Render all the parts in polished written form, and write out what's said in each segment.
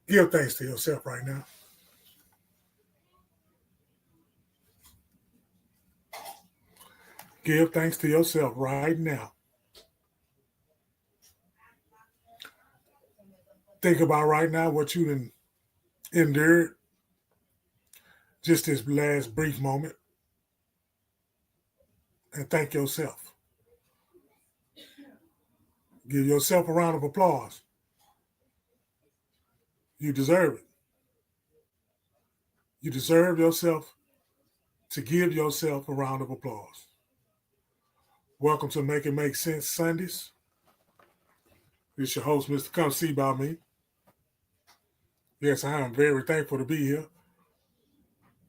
Give thanks to yourself right now. Give thanks to yourself right now. Think about right now what you endured just this last brief moment and thank yourself. Give yourself a round of applause. You deserve it. You deserve yourself to give yourself a round of applause. Welcome to Make It Make Sense Sundays. This is your host, Mr. KumSeeBoutMe. Yes, I am very thankful to be here.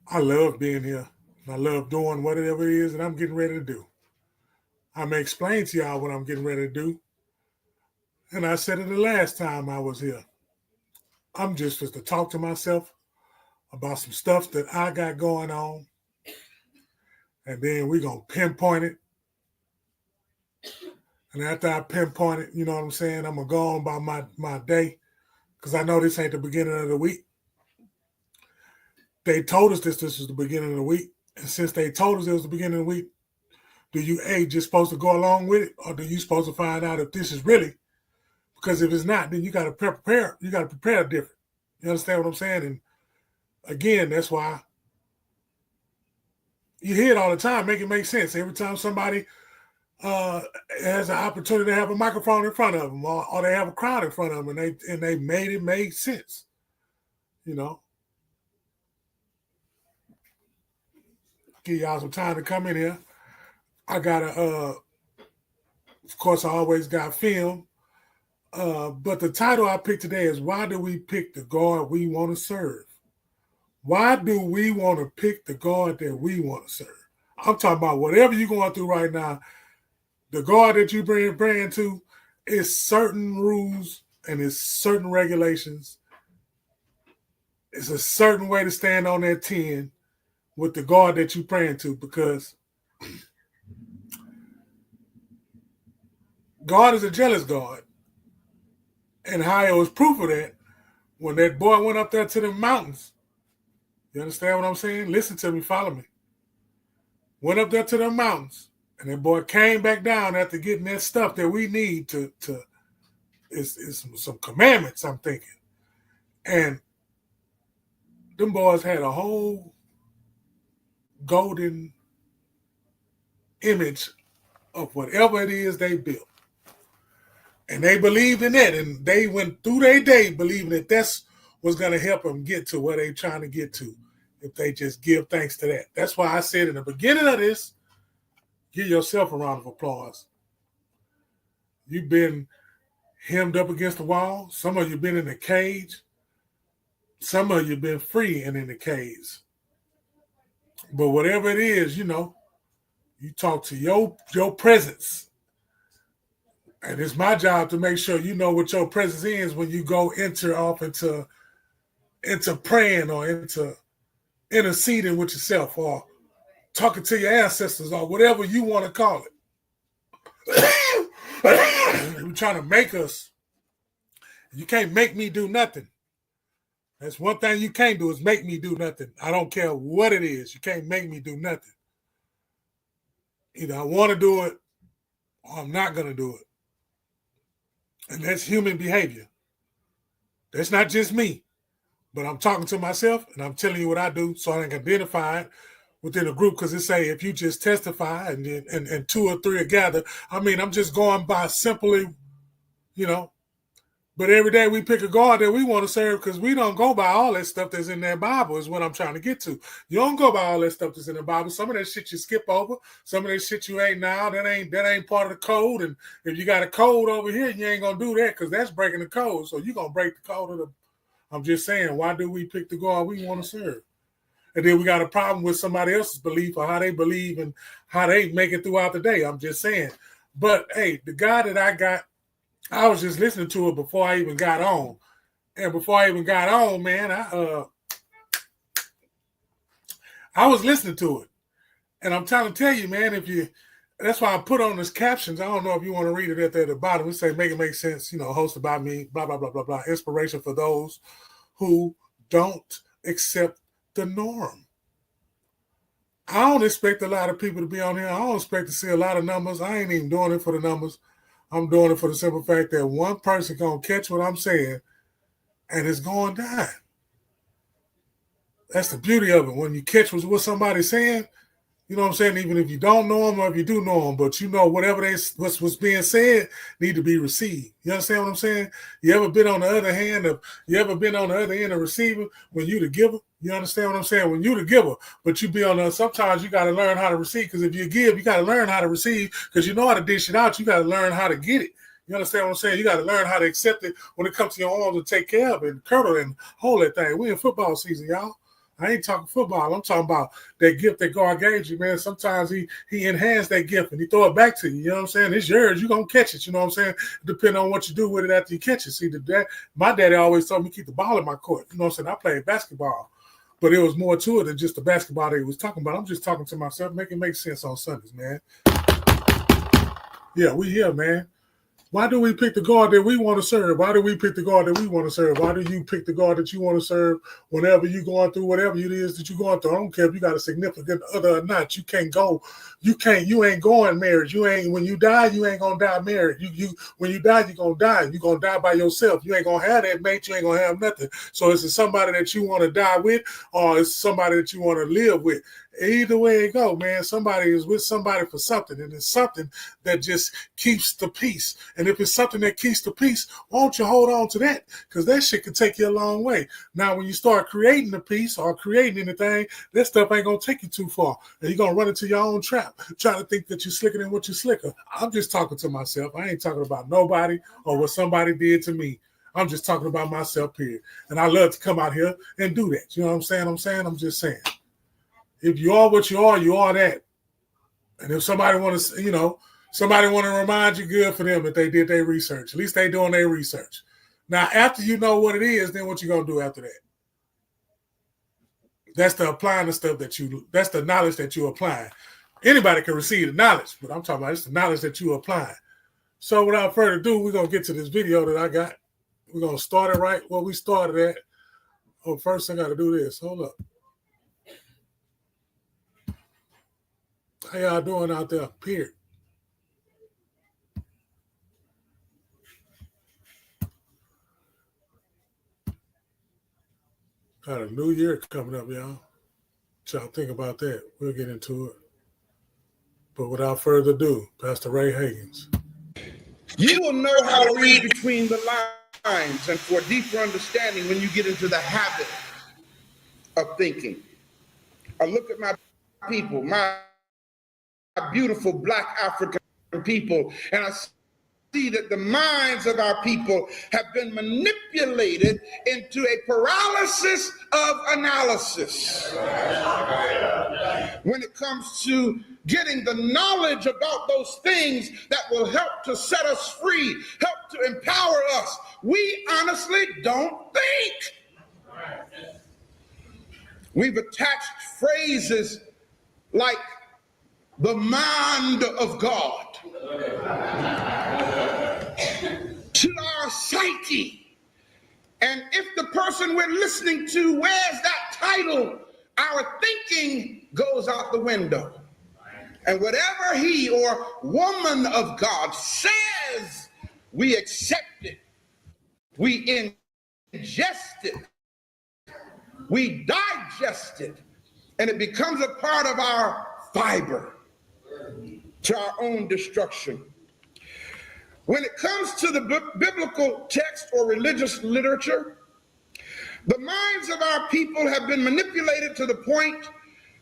I love being here. And I love doing whatever it is that I'm getting ready to do. I may explain to y'all what I'm getting ready to do. And I said it the last time I was here. I'm just to talk to myself about some stuff that I got going on. And then we're going to pinpoint it. And after I pinpoint it, you know what I'm saying, I'm going to go on by my day because I know this ain't the beginning of the week. They told us this is the beginning of the week. And since they told us it was the beginning of the week, do you, just supposed to go along with it? Or do you supposed to find out if this is really? Because if it's not, then you got to prepare. You got to prepare different. You understand what I'm saying? And again, that's why you hear it all the time. Make it make sense. Every time somebody has an opportunity to have a microphone in front of them, or they have a crowd in front of them, and they made it make sense. You know, give y'all some time to come in here. I got of course, I always got film. But the title I picked today is Why Do We Pick the God We Want to Serve? Why do we want to pick the God that we want to serve? I'm talking about whatever you're going through right now. The God that you bring to is certain rules and it's certain regulations. It's a certain way to stand on that 10 with the God that you're praying to, because God is a jealous God. And how was proof of that when that boy went up there to the mountains. You understand what I'm saying? Listen to me, follow me. Went up there to the mountains, and that boy came back down after getting that stuff that we need to it's some commandments, I'm thinking. And them boys had a whole golden image of whatever it is they built. And they believed in that, and they went through their day believing that that's what's going to help them get to where they're trying to get to if they just give thanks to that. That's why I said in the beginning of this, give yourself a round of applause. You've been hemmed up against the wall. Some of you been in a cage. Some of you been free and in the cage. But whatever it is, you know, you talk to your presence. And it's my job to make sure you know what your presence is when you go enter off into praying or into interceding with yourself or talking to your ancestors or whatever you want to call it. You're trying to make us. You can't make me do nothing. That's one thing you can't do is make me do nothing. I don't care what it is. You can't make me do nothing. Either I want to do it or I'm not going to do it. And that's human behavior. That's not just me. But I'm talking to myself and I'm telling you what I do so I can identify it within a group, because it say if you just testify and two or three are gathered, I mean, I'm just going by simply, you know. But every day we pick a God that we want to serve, because we don't go by all that stuff that's in that Bible is what I'm trying to get to. You don't go by all that stuff that's in the Bible. Some of that shit you skip over. Some of that shit you ain't now. That ain't part of the code. And if you got a code over here, you ain't going to do that because that's breaking the code. So you're going to break the code of the. I'm just saying, why do we pick the God we want to serve? And then we got a problem with somebody else's belief or how they believe and how they make it throughout the day. I'm just saying. But, hey, the guy that I got, I was just listening to it before I even got on. And before I even got on, man, I was listening to it. And I'm trying to tell you, man, that's why I put on this captions. I don't know if you want to read it at the bottom. It say, make it make sense, you know, hosted by me, blah, blah, blah, blah, blah. Inspiration for those who don't accept the norm. I don't expect a lot of people to be on here. I don't expect to see a lot of numbers. I ain't even doing it for the numbers. I'm doing it for the simple fact that one person going to catch what I'm saying and it's going to die. That's the beauty of it. When you catch what somebody's saying, you know what I'm saying? Even if you don't know them or if you do know them, but you know whatever what's being said need to be received. You understand what I'm saying? You ever been on the other end of receiving when you the giver? You understand what I'm saying? When you the giver, but you be on the, sometimes you got to learn how to receive, because if you give, you got to learn how to receive, because you know how to dish it out. You got to learn how to get it. You understand what I'm saying? You got to learn how to accept it when it comes to your arms and take care of it and curdle and hold that thing. We in football season, y'all. I ain't talking football. I'm talking about that gift that God gave you, man. Sometimes he enhanced that gift and he throw it back to you. You know what I'm saying? It's yours. You're going to catch it. You know what I'm saying? Depending on what you do with it after you catch it. See, my daddy always told me keep the ball in my court. You know what I'm saying? I played basketball, but it was more to it than just the basketball that he was talking about. I'm just talking to myself, make it make sense on Sundays, man. Yeah, we here, man. Why do we pick the God that we want to serve? Why do we pick the God that we want to serve? Why do you pick the God that you want to serve whenever you're going through whatever it is that you're going through? I don't care if you got a significant other or not. You ain't going married. When you die, you ain't gonna die married. When you die, you're gonna die. You're gonna die by yourself. You ain't gonna have that mate, you ain't gonna have nothing. So is it somebody that you want to die with, or is it somebody that you want to live with? Either way it go, man, somebody is with somebody for something, and it's something that just keeps the peace. And if it's something that keeps the peace, why don't you hold on to that? Because that shit can take you a long way. Now, when you start creating the peace or creating anything, that stuff ain't going to take you too far. And you're going to run into your own trap, trying to think that you're slicker than what you're slicker. I'm just talking to myself. I ain't talking about nobody or what somebody did to me. I'm just talking about myself here. And I love to come out here and do that. You know what I'm saying? I'm just saying. If you are what you are that. And if somebody want to remind you, good for them that they did their research. At least they doing their research. Now, after you know what it is, then what you going to do after that? That's the applying the stuff that's the knowledge that you apply. Anybody can receive the knowledge, but I'm talking about it's the knowledge that you apply. So without further ado, we're going to get to this video that I got. We're going to start it right where we started at. Oh, first I got to do this. Hold up. How y'all doing out there? Period. Got a new year coming up, y'all. What y'all think about that? We'll get into it. But without further ado, Pastor Ray Higgins. You will know how to read between the lines and for deeper understanding when you get into the habit of thinking. I look at my people, my beautiful Black African people, and I see that the minds of our people have been manipulated into a paralysis of analysis when it comes to getting the knowledge about those things that will help to set us free, help to empower us. We honestly don't think. We've attached phrases like the mind of God to our psyche. And if the person we're listening to wears that title, our thinking goes out the window. And whatever he or woman of God says, we accept it. We ingest it. We digest it. And it becomes a part of our fiber to our own destruction. When it comes to the biblical text or religious literature, the minds of our people have been manipulated to the point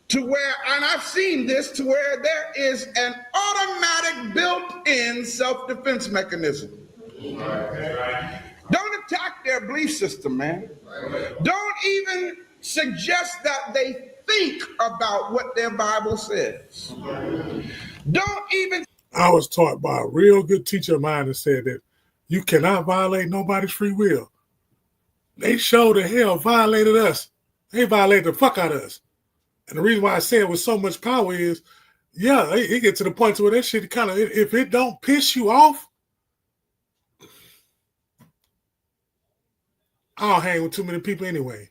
to where, and I've seen this, to where there is an automatic built-in self-defense mechanism. Right. Don't attack their belief system, man. Right. Don't even suggest that they think about what their Bible says. Don't even. I was taught by a real good teacher of mine that said that you cannot violate nobody's free will. They sure the hell violated us. They violated the fuck out of us. And the reason why I say it with so much power is, yeah, it get to the point where that shit kind of, if it don't piss you off, I don't hang with too many people anyway.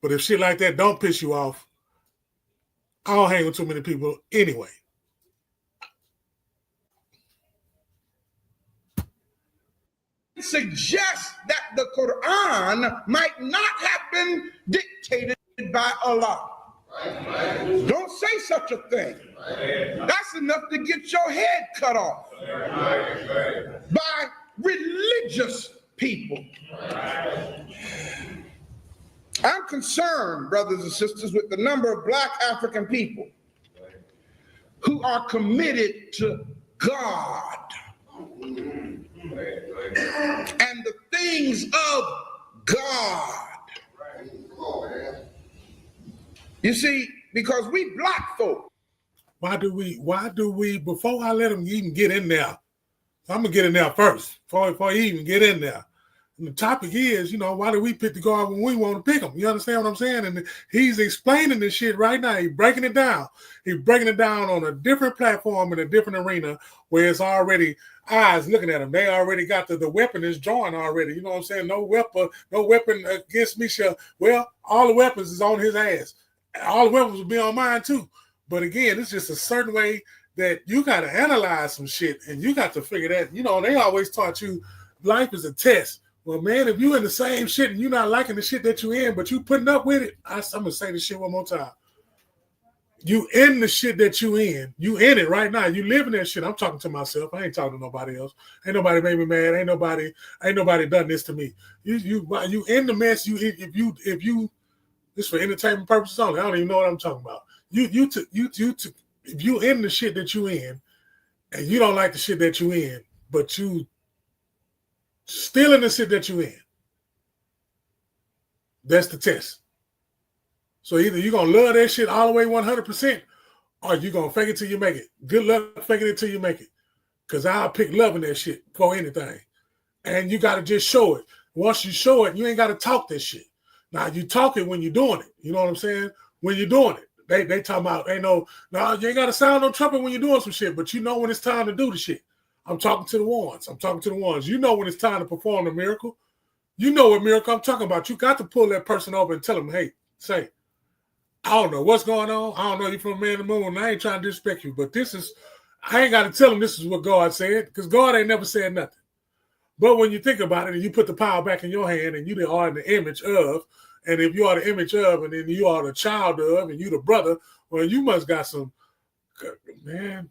But if shit like that don't piss you off, I don't hang with too many people anyway. Suggests that the Quran might not have been dictated by Allah. Don't say such a thing. That's enough to get your head cut off by religious people. I'm concerned, brothers and sisters, with the number of Black African people who are committed to God and the things of God. You see, because we Black folk. Why do we, before I let them even get in there, I'm going to get in there first, before he even get in there. And the topic is, why do we pick the guard when we want to pick them? You understand what I'm saying? And he's explaining this shit right now. He's breaking it down. He's breaking it down on a different platform in a different arena where it's already eyes looking at him. They already got the weapon is drawn already. You know what I'm saying? No weapon against me shall. Well, all the weapons is on his ass. All the weapons will be on mine too. But again, it's just a certain way that you got to analyze some shit and you got to figure that. They always taught you life is a test. Well, man, if you in the same shit and you're not liking the shit that you in, but you putting up with it, I'm going to say this shit one more time. You in the shit that you in. You in it right now. You living that shit. I'm talking to myself. I ain't talking to nobody else. Ain't nobody made me mad. Ain't nobody done this to me. You in the mess. If you this for entertainment purposes only. I don't even know what I'm talking about. If you in the shit that you in and you don't like the shit that you in, but you still in the shit that you in, that's the test. So either you're going to love that shit all the way 100% or you're going to fake it till you make it. Good luck faking it till you make it. Because I'll pick loving that shit for anything. And you got to just show it. Once you show it, you ain't got to talk that shit. Now, you talk it when you're doing it. You know what I'm saying? When you're doing it. They talking about, you ain't got to sound no trumpet when you're doing some shit, but you know when it's time to do the shit. I'm talking to the ones. You know when it's time to perform the miracle. You know what miracle I'm talking about. You got to pull that person over and tell them, hey, say, I don't know what's going on. I don't know you from man in the moon. And I ain't trying to disrespect you, but I ain't got to tell them this is what God said because God ain't never said nothing. But when you think about it and you put the power back in your hand and you are in the image of, and if you are the image of, and then you are the child of, and you the brother, well, you must got some, man,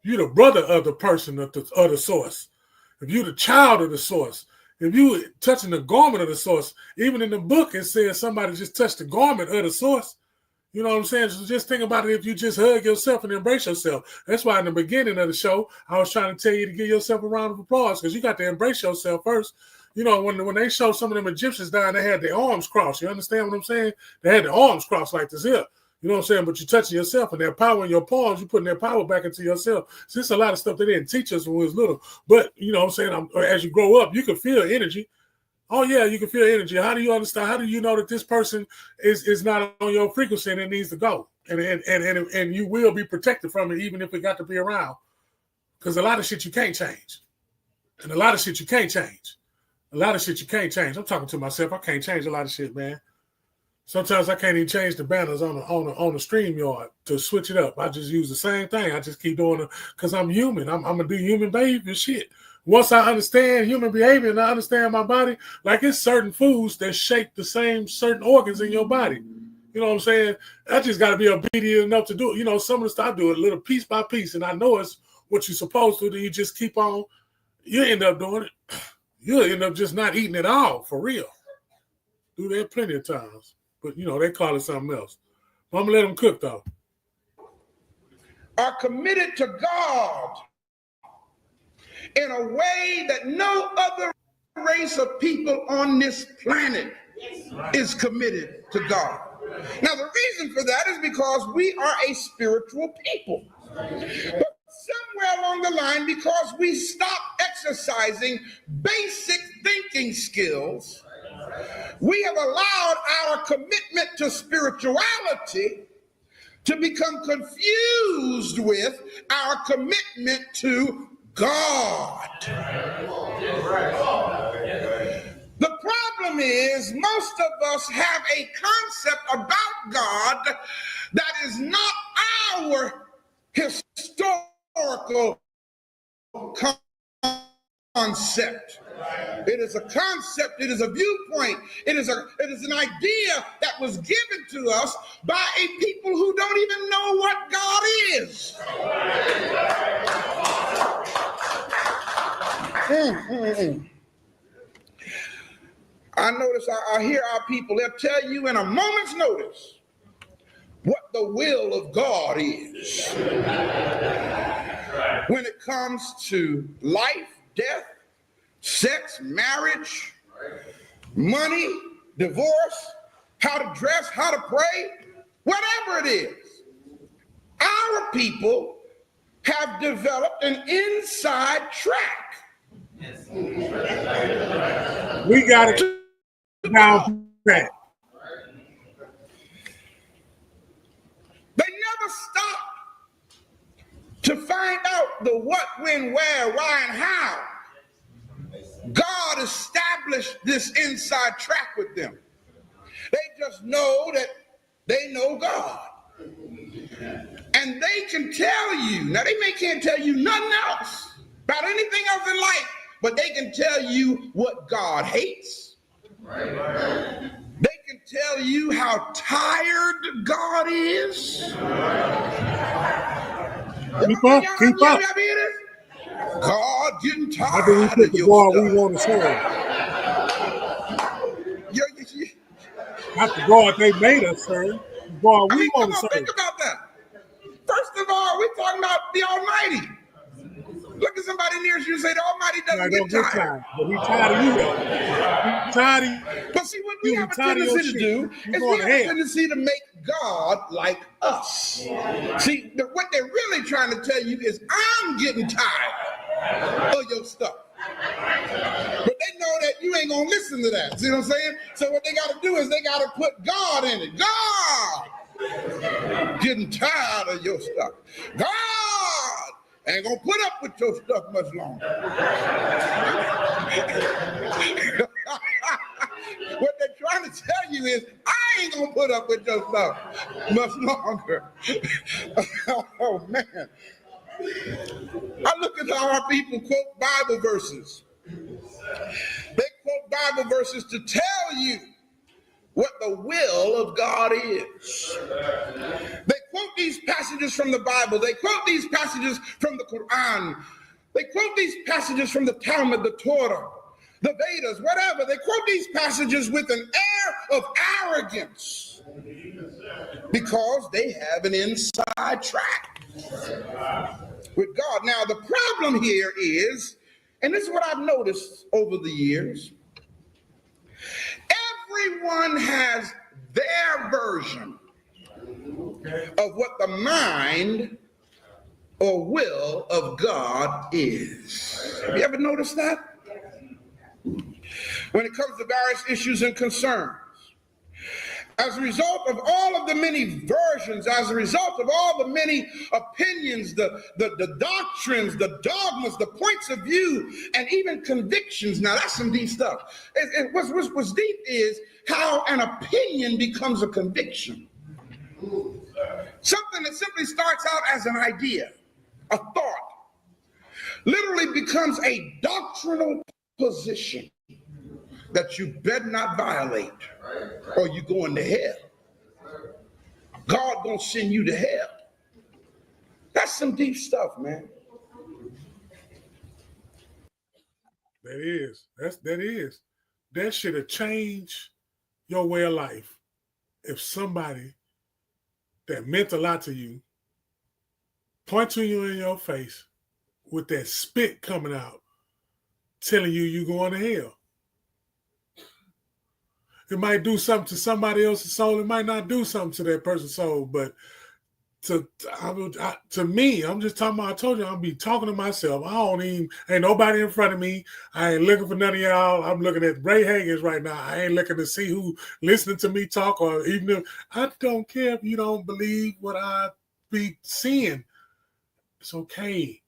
you the brother of the person of the source. If you the child of the source, if you touching the garment of the source, even in the book it says somebody just touched the garment of the source. You know what I'm saying? So just think about it if you just hug yourself and embrace yourself. That's why in the beginning of the show, I was trying to tell you to give yourself a round of applause because you got to embrace yourself first. When they showed some of them Egyptians down, they had their arms crossed. You understand what I'm saying? They had their arms crossed like this here. You know what I'm saying? But you're touching yourself and that power in your palms, you're putting that power back into yourself. So it's a lot of stuff they didn't teach us when we was little. But, you know what I'm saying? As you grow up, you can feel energy. Oh, yeah, you can feel energy. How do you understand? How do you know that this person is not on your frequency and it needs to go? And you will be protected from it even if it got to be around. Because a lot of shit you can't change. And a lot of shit you can't change. A lot of shit you can't change. I'm talking to myself. I can't change a lot of shit, man. Sometimes I can't even change the banners on the StreamYard to switch it up. I just use the same thing. I just keep doing it because I'm human. I'm going to do human behavior shit. Once I understand human behavior and I understand my body, like it's certain foods that shape the same certain organs in your body. You know what I'm saying? I just got to be obedient enough to do it. You know, some of the stuff I do it a little piece by piece, and I know it's what you're supposed to do. You just keep on. You end up doing it. You'll end up just not eating at all, for real. Do that plenty of times. But, you know, they call it something else. But I'm going to let them cook, though. Are committed to God in a way that no other race of people on this planet is committed to God. Now, the reason for that is because we are a spiritual people. But somewhere along the line, because we stopped exercising basic thinking skills, we have allowed our commitment to spirituality to become confused with our commitment to God. The problem is most of us have a concept about God that is not our historical concept. It is a concept, it is a viewpoint, it is an idea that was given to us by a people who don't even know what God is. I notice, I hear our people, they'll tell you in a moment's notice what the will of God is. When it comes to life, death, sex, marriage, money, divorce, how to dress, how to pray, whatever it is, our people have developed an inside track. We got it down pat. They never stop to find out the what, when, where, why, and how. God established this inside track with them. They just know that they know God. And they can tell you, now they can't tell you nothing else about anything else in life, but they can tell you what God hates. They can tell you how tired God is. Keep up. God getting tired. How do we pick the God we want to serve? Not the God they made us serve. The God we want to serve. Think about that. First of all, we're talking about the Almighty. Look at somebody near you and say the Almighty doesn't get tired. But he's tired of you, though. He's tired of you. But see, what we have a tendency to do is we have a tendency to make God like us. See, what they're really trying to tell you is I'm getting tired of your stuff. But they know that you ain't going to listen to that. See what I'm saying? So what they got to do is they got to put God in it. God! Getting tired of your stuff. God ain't gonna put up with your stuff much longer. What they're trying to tell you is, I ain't gonna put up with your stuff much longer. Oh man. I look at how our people quote Bible verses. They quote Bible verses to tell you what the will of God is. They quote these passages from the Bible. They quote these passages from the Quran. They quote these passages from the Talmud, the Torah, the Vedas, whatever. They quote these passages with an air of arrogance because they have an inside track with God. Now, the problem here is, and this is what I've noticed over the years, everyone has their version of what the mind or will of God is. Have you ever noticed that? When it comes to various issues and concerns, as a result of all of the many versions, as a result of all the many opinions, the doctrines, the dogmas, the points of view, and even convictions. Now, that's some deep stuff. What's deep is how an opinion becomes a conviction. Something that simply starts out as an idea, a thought, literally becomes a doctrinal position that you better not violate, or you going to hell. God gonna send you to hell. That's some deep stuff, man. That is. That should have changed your way of life if somebody that meant a lot to you point to you in your face with that spit coming out, telling you you're going to hell. It might do something to somebody else's soul. It might not do something to that person's soul, but to me, I'm just talking about, I told you, I'll be talking to myself. Ain't nobody in front of me. I ain't looking for none of y'all. I'm looking at Ray Haggins right now. I ain't looking to see who listening to me talk, or even if I don't care if you don't believe what I be seeing. It's okay.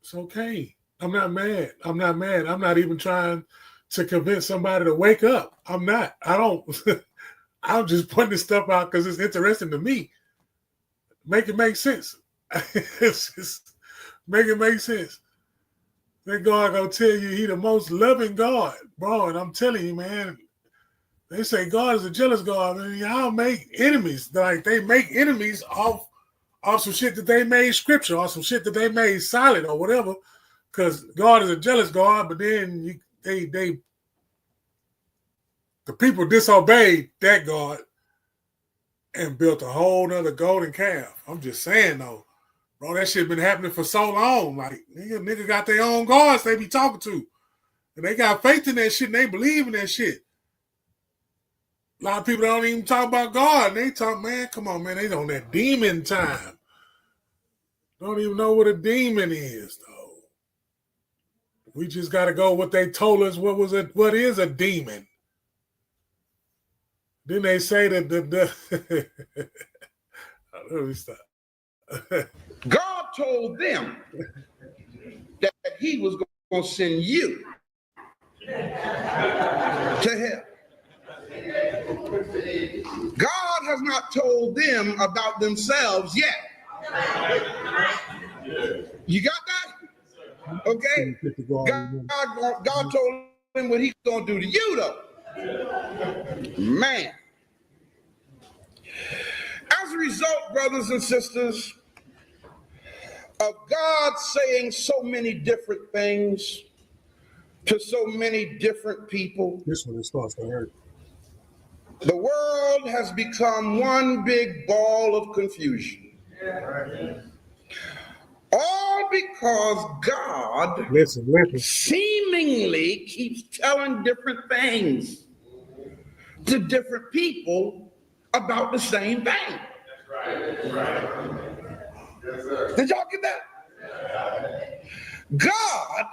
It's okay. I'm not mad. I'm not even trying to convince somebody to wake up. I'm not. I don't. I'm just putting this stuff out because it's interesting to me. Make it make sense. It's just, make it make sense. That God gonna tell you he the most loving God, bro. And I'm telling you, man, they say God is a jealous God. I mean, y'all make enemies. Like they make enemies off some shit that they made scripture, or some shit that they made silent or whatever. Because God is a jealous God, but then the people disobeyed that God and built a whole nother golden calf. I'm just saying though. Bro, that shit been happening for so long. Like, nigga got their own gods they be talking to. And they got faith in that shit and they believe in that shit. A lot of people don't even talk about God. And they talk, man, come on, man. They on that demon time. Don't even know what a demon is, though. We just got to go what they told us what is a demon. Then they say that let me stop. God told them that he was going to send you to hell. God has not told them about themselves yet. You got that? Okay? God told them what he's going to do to you, though. Man. As a result, brothers and sisters, of God saying so many different things to so many different people, This one starts to hurt. The world has become one big ball of confusion. All because God seemingly keeps telling different things to different people about the same thing. That's right. Yes, sir. Did y'all get that? God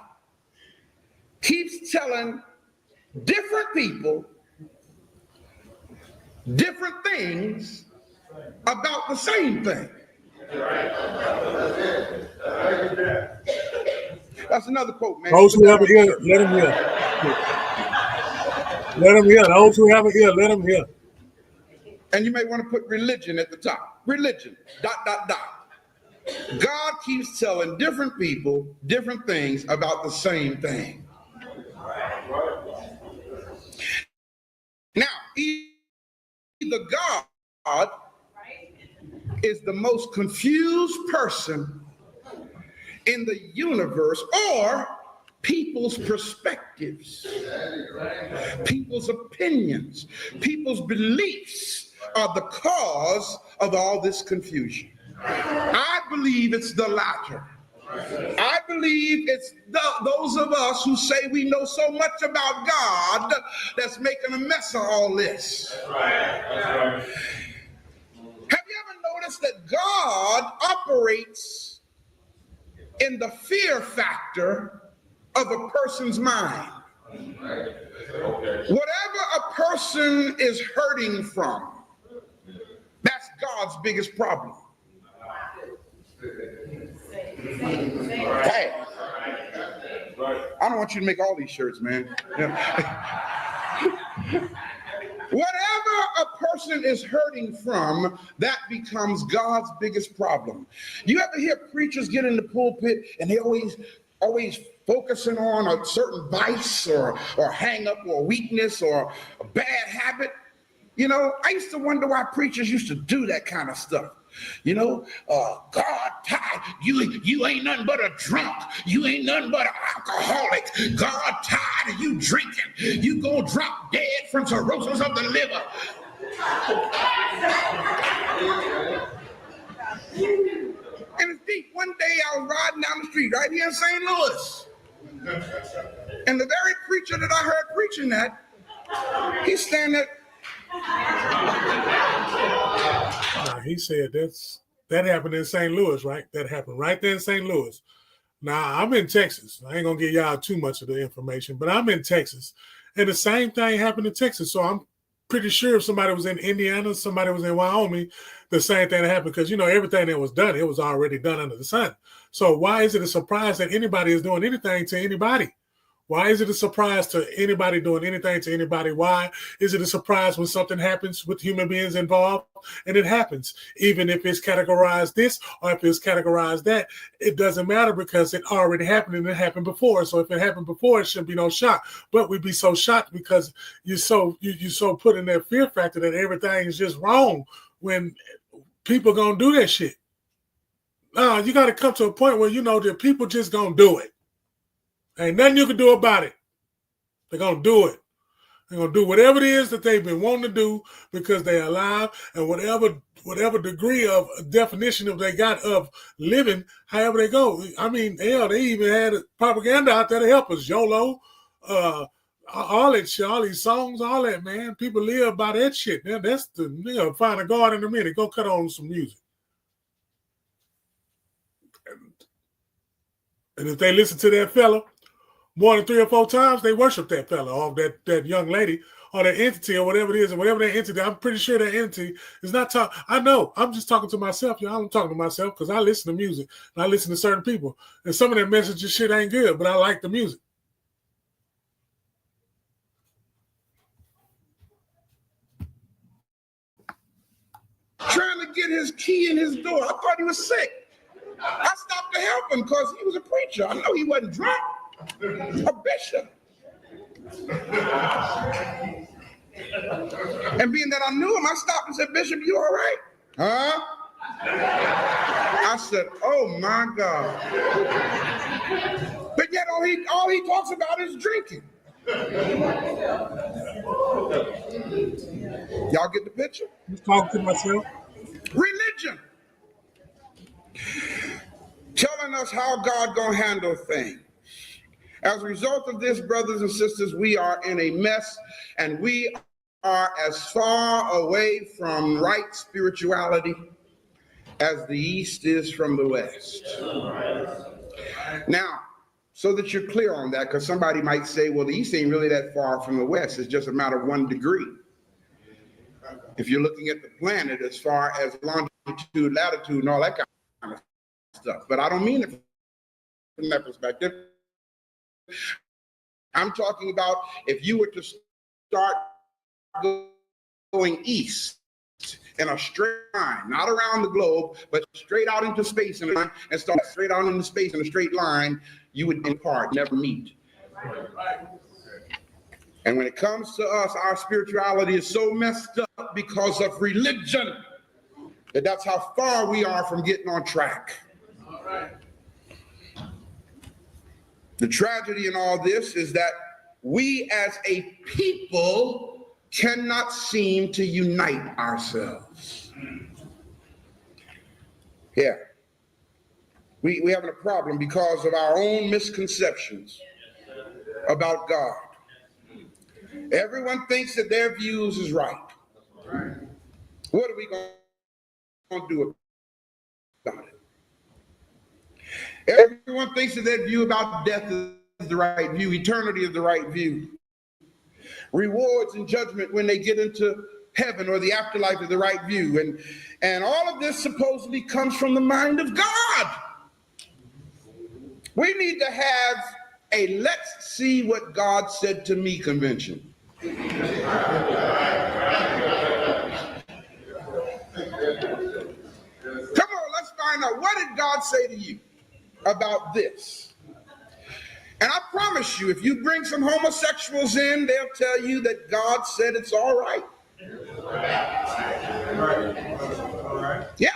keeps telling different people different things about the same thing. That's another quote, man. Those who have an ear, let them hear. Let them hear. Those who have an ear, let them hear. And you may want to put religion at the top. Religion, ... God keeps telling different people different things about the same thing. Now, either God is the most confused person in the universe, or people's perspectives, people's opinions, people's beliefs are the cause of all this confusion. I believe it's the latter. I believe it's those of us who say we know so much about God that's making a mess of all this. That's right. Have you ever noticed that God operates in the fear factor of a person's mind? Whatever a person is hurting from, that's God's biggest problem. Hey, I don't want you to make all these shirts, man. Whatever a person is hurting from, that becomes God's biggest problem. You ever hear preachers get in the pulpit and they always focusing on a certain vice or hang up or weakness or a bad habit? You know, I used to wonder why preachers used to do that kind of stuff. You know, God tired, you ain't nothing but a drunk. You ain't nothing but an alcoholic. God tired of you drinking. You gonna drop dead from cirrhosis of the liver. And it's deep. One day I was riding down the street right here in St. Louis. And the very preacher that I heard preaching that, he's standing there. He said that happened in St. Louis, right? That happened right there in St. Louis. Now, I'm in Texas. I ain't going to give y'all too much of the information, but I'm in Texas. And the same thing happened in Texas. So I'm pretty sure if somebody was in Indiana, somebody was in Wyoming, the same thing happened because, you know, everything that was done, it was already done under the sun. So why is it a surprise that anybody is doing anything to anybody? Why is it a surprise to anybody doing anything to anybody? Why is it a surprise when something happens with human beings involved? And it happens, even if it's categorized this or if it's categorized that, it doesn't matter because it already happened and it happened before. So if it happened before, it shouldn't be no shock. But we'd be so shocked because you're so put in that fear factor that everything is just wrong when people gonna do that shit. No, you got to come to a point where you know that people just gonna do it. Ain't nothing you can do about it. They're going to do it. They're going to do whatever it is that they've been wanting to do because they're alive, and whatever degree of definition of they got of living, however they go. I mean, hell, they even had propaganda out there to help us. YOLO, all that shit, all these songs, all that, man. People live by that shit. Man, that's find a God in a minute. Go cut on some music. And if they listen to that fella more than 3 or 4 times, they worship that fella or that young lady or that entity or whatever it is, and whatever that entity, I'm pretty sure that entity is not talking. I know, I'm just talking to myself, y'all. I'm talking to myself because I listen to music and I listen to certain people. And some of that messages shit ain't good, but I like the music. Trying to get his key in his door. I thought he was sick. I stopped to help him because he was a preacher. I know he wasn't drunk. A bishop. And being that I knew him, I stopped and said, Bishop, you all right? Huh? I said, oh my God. But yet all he talks about is drinking. Y'all get the picture? I'm talking to myself. Religion. Telling us how God gonna handle things. As a result of this, brothers and sisters, we are in a mess, and we are as far away from right spirituality as the East is from the West. Now, so that you're clear on that, because somebody might say, well, the East ain't really that far from the West. It's just a matter of 1 degree. If you're looking at the planet as far as longitude, latitude, and all that kind of stuff. But I don't mean it from that perspective. I'm talking about if you were to start going east in a straight line, not around the globe, but straight out into space in a line, and start straight out into space in a straight line, you would depart, never meet. And when it comes to us, our spirituality is so messed up because of religion that's how far we are from getting on track. All right. The tragedy in all this is that we as a people cannot seem to unite ourselves. Yeah. We having a problem because of our own misconceptions about God. Everyone thinks that their views is right. What are we going to do about it? Everyone thinks that their view about death is the right view, eternity is the right view. Rewards and judgment when they get into heaven or the afterlife is the right view. And all of this supposedly comes from the mind of God. We need to have a let's see what God said to me convention. Come on, let's find out, what did God say to you about this? And I promise you, if you bring some homosexuals in, they'll tell you that God said it's all right. Yeah.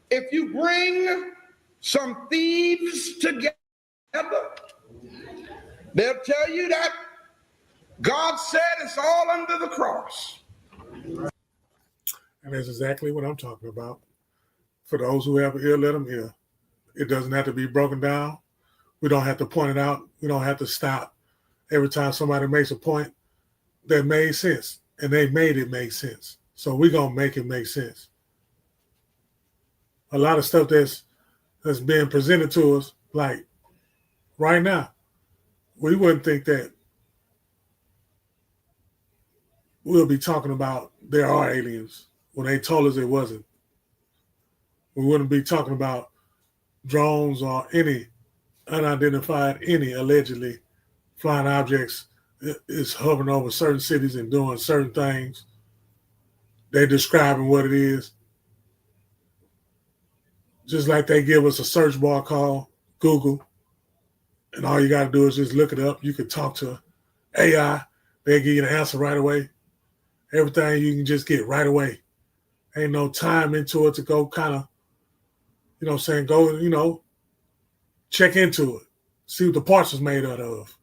If you bring some thieves together, they'll tell you that God said it's all under the cross. And that's exactly what I'm talking about. For those who have an ear, let them hear. It doesn't have to be broken down. We don't have to point it out. We don't have to stop every time somebody makes a point that made sense. And they made it make sense. So we're going to make it make sense. A lot of stuff that's being presented to us, like right now, we wouldn't think that we'll be talking about there are aliens when they told us it wasn't. We wouldn't be talking about drones or any unidentified any allegedly flying objects is hovering over certain cities and doing certain things. They're describing what it is. Just like they give us a search bar called Google, and all you got to do is just look it up. You can talk to AI. They'll give you the answer right away. Everything you can just get right away. Ain't no time into it to go kind of, go, check into it. See what the parts was made out of.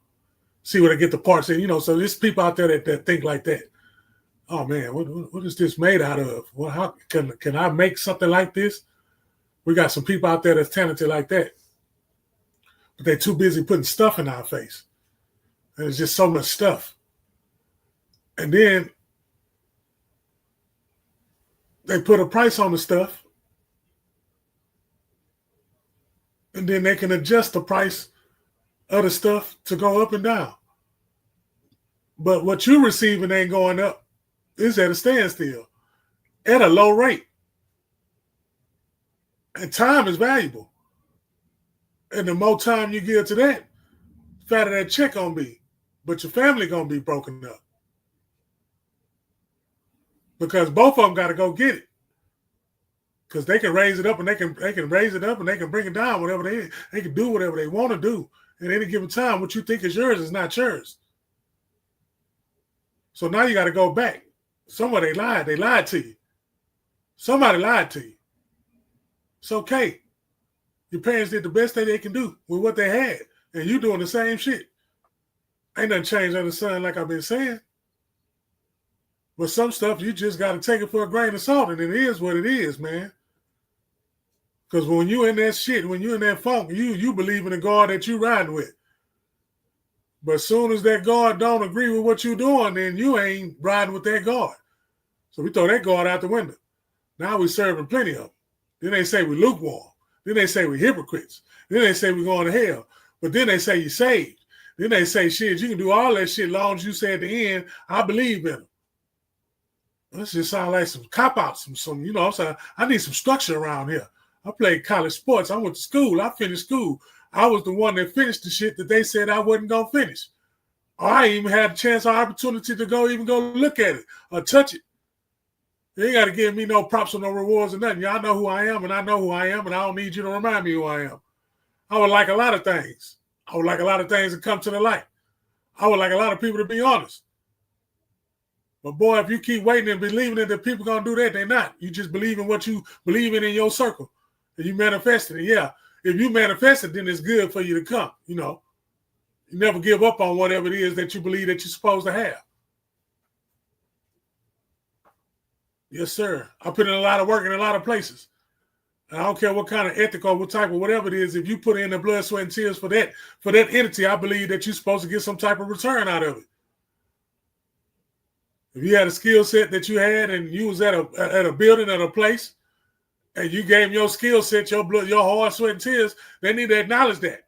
See where they get the parts in, so there's people out there that think like that. Oh man, what is this made out of? Well, how can I make something like this? We got some people out there that's talented like that. But they're too busy putting stuff in our face. And there's just so much stuff. And then they put a price on the stuff. And then they can adjust the price of the stuff to go up and down. But what you're receiving ain't going up. It's at a standstill at a low rate. And time is valuable. And the more time you give to that, the fatter that check gonna be. But your family gonna be broken up. Because both of them gotta go get it. Because they can raise it up and they can raise it up and they can bring it down, whatever they can do whatever they want to do. At any given time, what you think is yours is not yours. So now you got to go back. Somebody lied. They lied to you. Somebody lied to you. It's okay. Your parents did the best thing they can do with what they had. And you doing the same shit. Ain't nothing changed under the sun like I've been saying. But some stuff, you just got to take it for a grain of salt. And it is what it is, man. Because when you in that shit, when you in that funk, you believe in the God that you riding with. But as soon as that God don't agree with what you doing, then you ain't riding with that God. So we throw that God out the window. Now we serving plenty of them. Then they say we lukewarm. Then they say we hypocrites. Then they say we going to hell. But then they say you saved. Then they say, shit, you can do all that shit as long as you say at the end, I believe in them. This just sound like some cop-outs, some I need some structure around here. I played college sports. I went to school. I finished school. I was the one that finished the shit that they said I wasn't going to finish. Or I even had a chance or opportunity to go look at it or touch it. You ain't got to give me no props or no rewards or nothing. Y'all know who I am, and I know who I am, and I don't need you to remind me who I am. I would like a lot of things. I would like a lot of things to come to the light. I would like a lot of people to be honest. But boy, if you keep waiting and believing that people going to do that, they're not. You just believe in what you believe in your circle. And you manifested it. Yeah. If you manifest it, then it's good for you to come. You never give up on whatever it is that you believe that you're supposed to have. Yes, sir. I put in a lot of work in a lot of places. And I don't care what kind of ethic or what type of whatever it is. If you put in the blood, sweat, and tears for that entity, I believe that you're supposed to get some type of return out of it. If you had a skill set that you had and you was at a building, at a place, and you gave your skill set, your blood, your hard sweat and tears, they need to acknowledge that.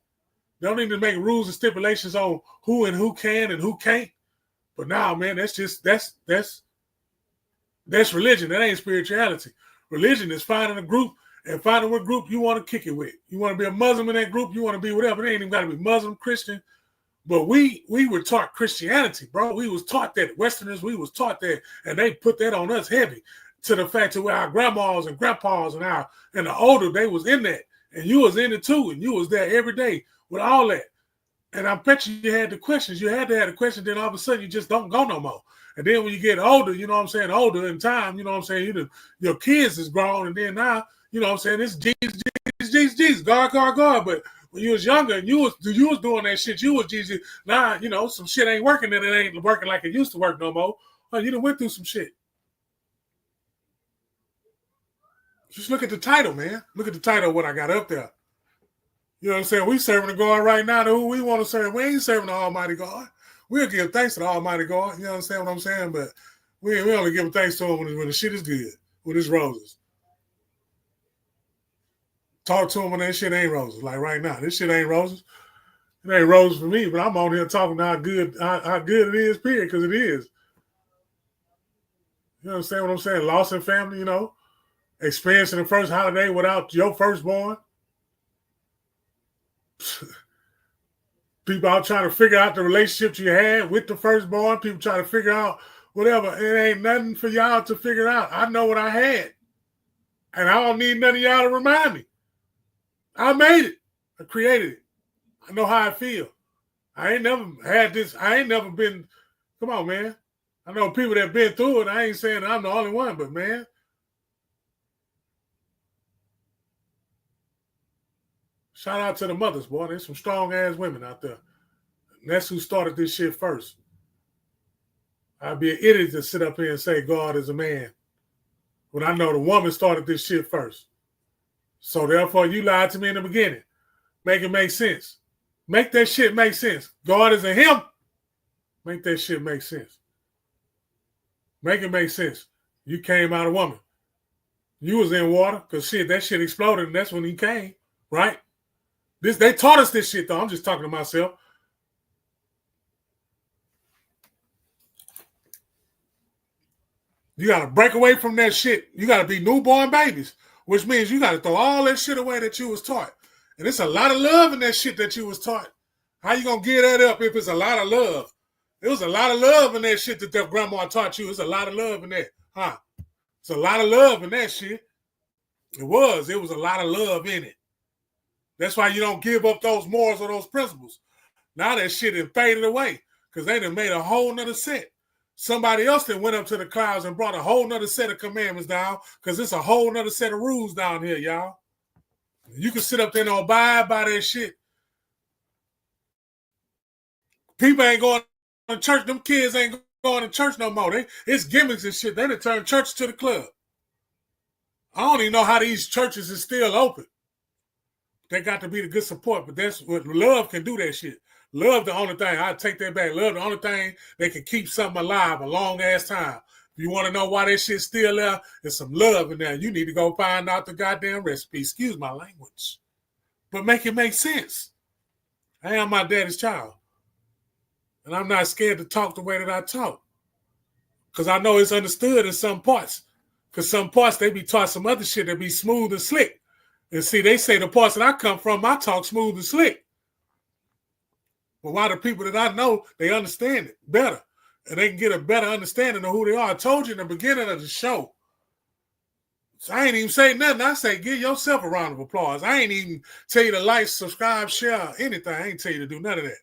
They don't need to make rules and stipulations on who and who can and who can't. But now, man, that's religion. That ain't spirituality. Religion is finding a group and finding what group you want to kick it with. You want to be a Muslim in that group, you want to be whatever. It ain't even got to be Muslim, Christian. But we were taught Christianity, bro. We was taught that. Westerners, we was taught that. And they put that on us heavy to the fact that our grandmas and grandpas and the older, they was in that. And you was in it too. And you was there every day with all that. And I bet you had the questions. You had to have the question. Then all of a sudden, you just don't go no more. And then when you get older, older in time, your kids is grown. And then now, it's Jesus, God. But when you was younger and you was doing that shit, you was Jesus. Now, some shit ain't working and it ain't working like it used to work no more. Well, you done went through some shit. Just look at the title, man. Look at the title of what I got up there. You know what I'm saying? We serving the God right now to who we want to serve. We ain't serving the Almighty God. We'll give thanks to the Almighty God. You understand what I'm saying? But we only give thanks to him when the shit is good, when it's roses. Talk to him when that shit ain't roses. Like right now, this shit ain't roses. It ain't roses for me, but I'm on here talking how good it is, period, because it is. You understand what I'm saying? Loss in family, experiencing the first holiday without your firstborn. People out trying to figure out the relationships you had with the firstborn. People trying to figure out whatever. It ain't nothing for y'all to figure out. I know what I had. And I don't need none of y'all to remind me. I made it. I created it. I know how I feel. I ain't never had this. I ain't never been. Come on, man. I know people that have been through it. I ain't saying I'm the only one, but man. Shout out to the mothers, boy. There's some strong-ass women out there. And that's who started this shit first. I'd be an idiot to sit up here and say God is a man when I know the woman started this shit first. So therefore, you lied to me in the beginning. Make it make sense. Make that shit make sense. God is a him. Make that shit make sense. Make it make sense. You came out a woman. You was in water because shit, that shit exploded and that's when he came, right? They taught us this shit though. I'm just talking to myself. You got to break away from that shit. You got to be newborn babies, which means you got to throw all that shit away that you was taught. And it's a lot of love in that shit that you was taught. How you going to give that up if it's a lot of love? There was a lot of love in that shit that their grandma taught you. There's a lot of love in that. Huh? It's a lot of love in that shit. It was a lot of love in it. That's why you don't give up those morals or those principles. Now that shit has faded away because they done made a whole nother set. Somebody else that went up to the clouds and brought a whole nother set of commandments down because it's a whole nother set of rules down here, y'all. You can sit up there and abide by that shit. People ain't going to church. Them kids ain't going to church no more. It's gimmicks and shit. They done turned church to the club. I don't even know how these churches is still open. They got to be the good support, but that's what love can do that shit. Love the only thing. I take that back. Love the only thing that can keep something alive a long ass time. If you want to know why that shit's still there, there's some love in there. You need to go find out the goddamn recipe. Excuse my language. But make it make sense. I am my daddy's child. And I'm not scared to talk the way that I talk. Because I know it's understood in some parts. Because some parts, they be taught some other shit that be smooth and slick. And see, they say the parts that I come from, I talk smooth and slick. But why the people that I know, they understand it better. And they can get a better understanding of who they are. I told you in the beginning of the show. So I ain't even say nothing. I say, give yourself a round of applause. I ain't even tell you to like, subscribe, share, anything. I ain't tell you to do none of that.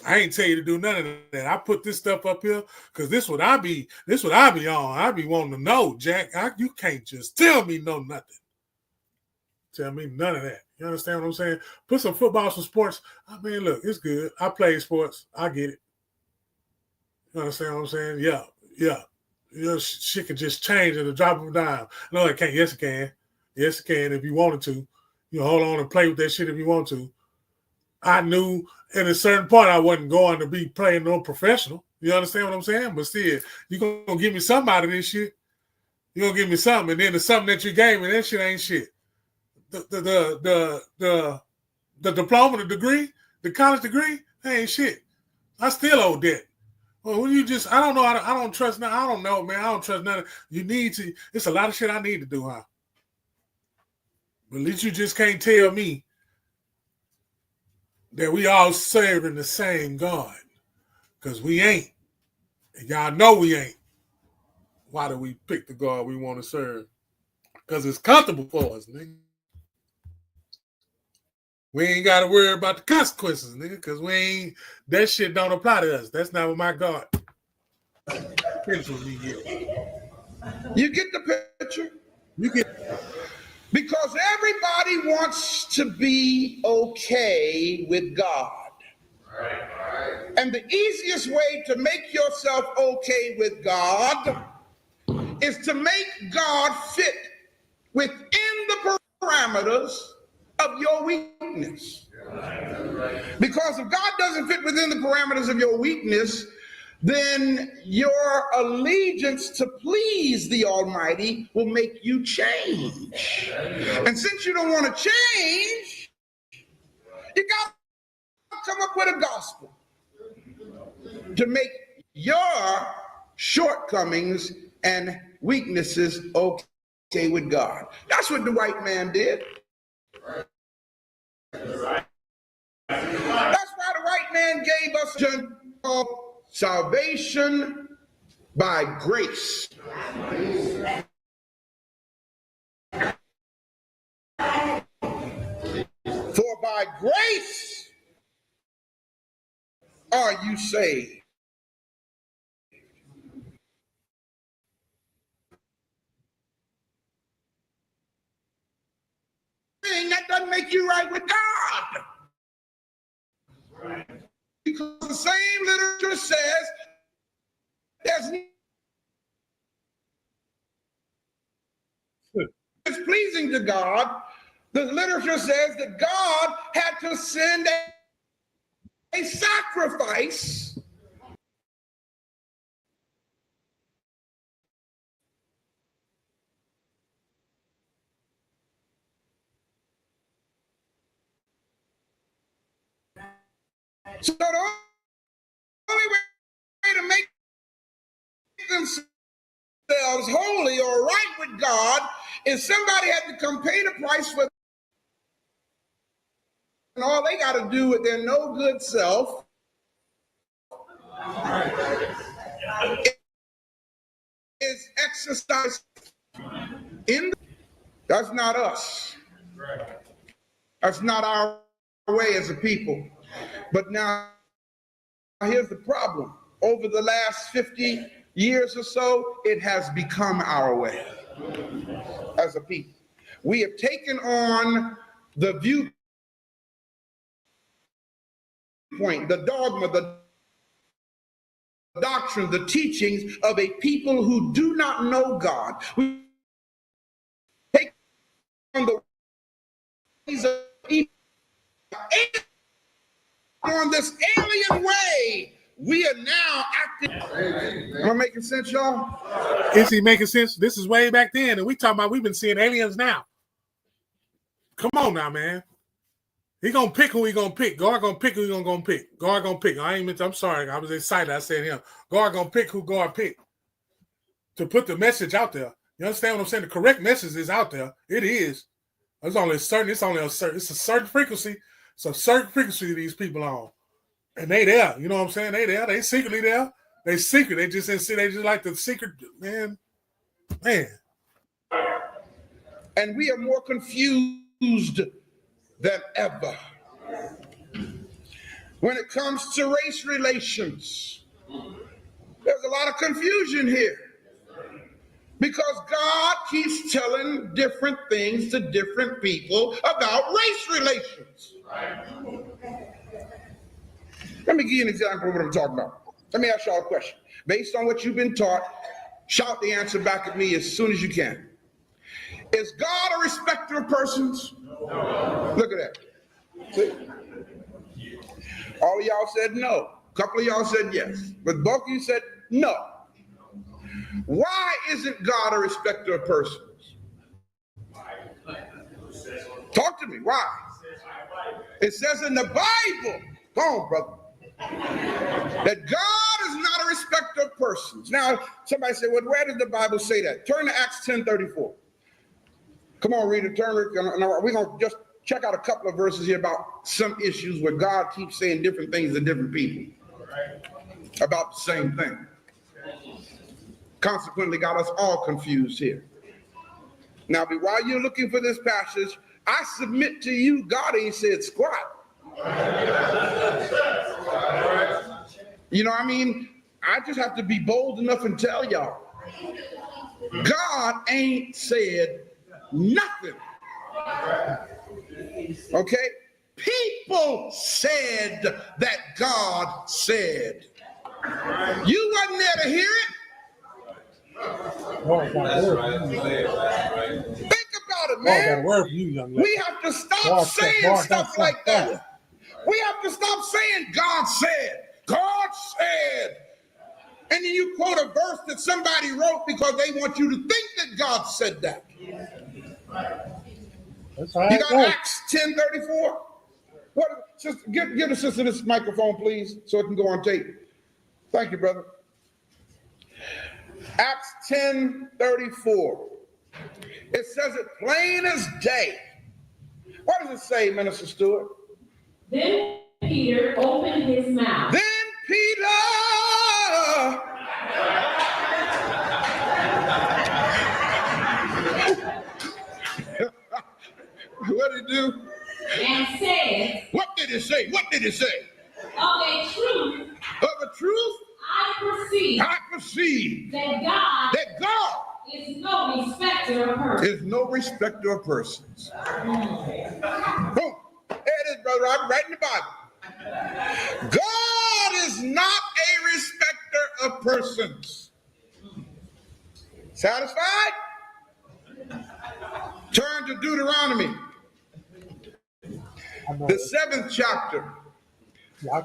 I ain't tell you to do none of that. I put this stuff up here because this what I be on. I be wanting to know, Jack. You can't just tell me no nothing. Tell me none of that. You understand what I'm saying? Put some football, some sports. I mean, look, it's good. I play sports. I get it. You understand what I'm saying? Yeah. Shit can just change at the drop of a dime. No, it can't. Yes, it can. Yes, it can if you wanted to. You hold on and play with that shit if you want to. I knew at a certain point I wasn't going to be playing no professional. You understand what I'm saying? But still, you're going to give me something out of this shit. You're going to give me something. And then the something that you gave me, that shit ain't shit. The diploma, the degree, the college degree, that ain't shit. I still owe debt. Well, when you just, I don't know, I don't trust nothing. I don't know, man. I don't trust nothing. You need to, it's a lot of shit I need to do, huh? But at least you just can't tell me that we all serving the same God. Because we ain't. And y'all know we ain't. Why do we pick the God we want to serve? Because it's comfortable for us, nigga. We ain't got to worry about the consequences, nigga, because that shit don't apply to us. That's not what my God. You get the picture? Because everybody wants to be okay with God. Right. And the easiest way to make yourself okay with God is to make God fit within the parameters of your weakness. Because if God doesn't fit within the parameters of your weakness, then your allegiance to please the Almighty will make you change. And since you don't want to change, you got to come up with a gospel to make your shortcomings and weaknesses okay with God. That's what the white man did. That's why the white man gave us salvation by grace. For by grace are you saved. That doesn't make you right with God. Right. Because the same literature says it's pleasing to God. The literature says that God had to send a sacrifice so the only way to make themselves holy or right with God is somebody had to come pay the price for them. And all they got to do with their no good self is exercise in that's not us. That's not our way as a people. But now here's the problem. Over the last 50 years or so, it has become our way as a people. We have taken on the viewpoint, the dogma, the doctrine, the teachings of a people who do not know God. We take on the ways of people on this alien way. We are now acting. Am I making sense, y'all? Is he making sense? This is way back then, and we talking about we've been seeing aliens now. Come on now, man. He gonna pick who he gonna pick. God gonna pick who he gonna pick. God gonna pick. I'm sorry. I was excited. I said him. God gonna pick who God pick to put the message out there. You understand what I'm saying? The correct message is out there. It is. It's only a certain frequency. It's a certain frequency these people on. And they there, you know what I'm saying? They there. They secretly there. They secret. They just didn't see. They just like the secret, man. And we are more confused than ever. When it comes to race relations, there's a lot of confusion here. Because God keeps telling different things to different people about race relations. Let me give you an example of what I'm talking about. Let me ask y'all a question. Based on what you've been taught, shout the answer back at me as soon as you can. Is God a respecter of persons? No. Look at that. See? All of y'all said no. A couple of y'all said yes. But both of you said no. Why isn't God a respecter of persons? Talk to me. Why? It says in the Bible, go on, brother, that God is not a respecter of persons. Now, somebody say, well, where does the Bible say that? Turn to Acts 10:34. Come on, read it. Turn. We're going to just check out a couple of verses here about some issues where God keeps saying different things to different people about the same thing. Consequently, got us all confused here. Now, while you're looking for this passage, I submit to you, God ain't said squat. You know what I mean? I just have to be bold enough and tell y'all, God ain't said nothing. Okay? People said that God said. You wasn't there to hear it. Think about it, man. We have to stop saying stuff like that. We have to stop saying God said. God said. And then you quote a verse that somebody wrote because they want you to think that God said that. You got Acts 10:34? What? Sister, give the sister this microphone, please, so it can go on tape. Thank you, brother. Acts 10:34. It says it plain as day. What does it say, Minister Stewart? Then Peter opened his mouth. Then Peter what did he do? And said, What did he say? What did he say? Of a truth, I perceive that God is no respecter of persons. Is no respecter of persons. Boom. There it is, Brother Robert, right in the Bible. God is not a respecter of persons. Satisfied? Turn to Deuteronomy, the 7th chapter,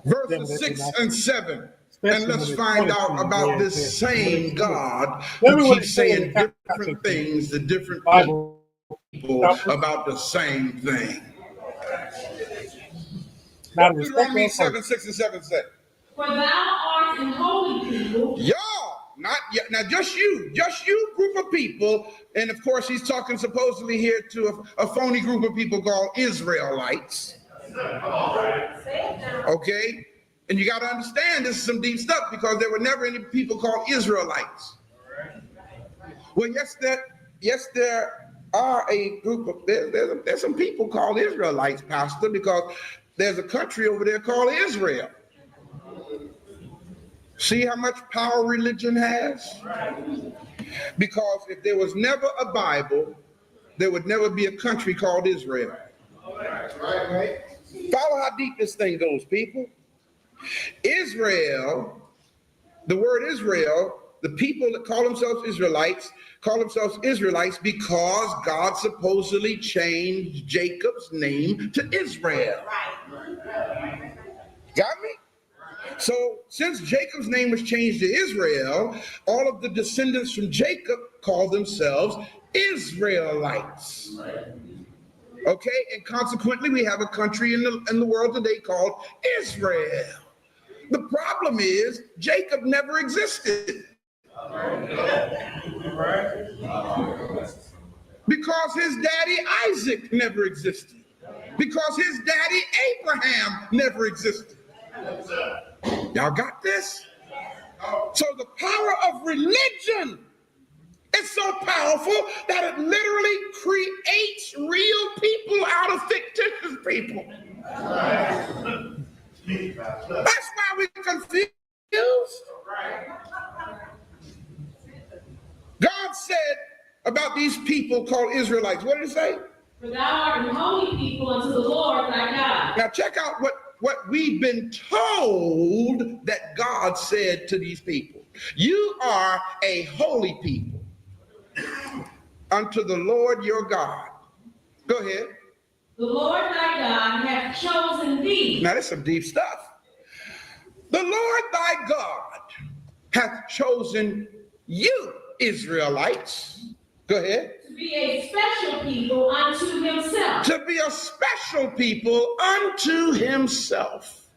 verses 6 and 7. And let's find out about this same God who keeps saying different things to different people about the same thing. Deuteronomy 7, 6 and 7 say, For thou art an holy people. Y'all, not yet. Now just you group of people. And of course, he's talking supposedly here to a phony group of people called Israelites. Okay? And you got to understand this is some deep stuff because there were never any people called Israelites. Well, yes, there are a group of, there's some people called Israelites, Pastor, because there's a country over there called Israel. See how much power religion has? Because if there was never a Bible, there would never be a country called Israel. Follow how deep this thing goes, people. Israel, the word Israel, the people that call themselves Israelites because God supposedly changed Jacob's name to Israel. Got me? So since Jacob's name was changed to Israel, all of the descendants from Jacob call themselves Israelites. Okay, and consequently we have a country in the world today called Israel. The problem is Jacob never existed. Because his daddy Isaac never existed. Because his daddy Abraham never existed. Y'all got this? So the power of religion is so powerful that it literally creates real people out of fictitious people. That's why we're confused. God said about these people called Israelites, what did it say? For thou art an holy people unto the Lord thy God. Now check out what we've been told that God said to these people. You are a holy people unto the Lord your God. Go ahead. The Lord thy God hath chosen thee. Now that's some deep stuff. The Lord thy God hath chosen you, Israelites. Go ahead. To be a special people unto himself. To be a special people unto himself.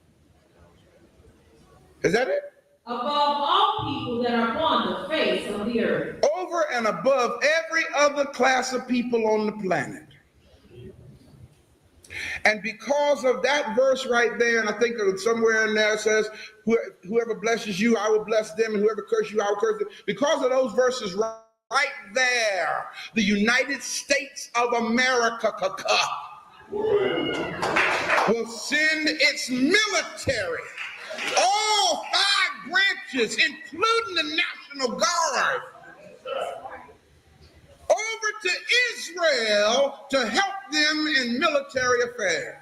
Is that it? Above all people that are upon the face of the earth. Over and above every other class of people on the planet. And because of that verse right there, and I think somewhere in there it says, whoever blesses you, I will bless them, and whoever curses you, I will curse them. Because of those verses right there, the United States of America will send its military, all 5 branches, including the National Guard, over to Israel to help them in military affairs.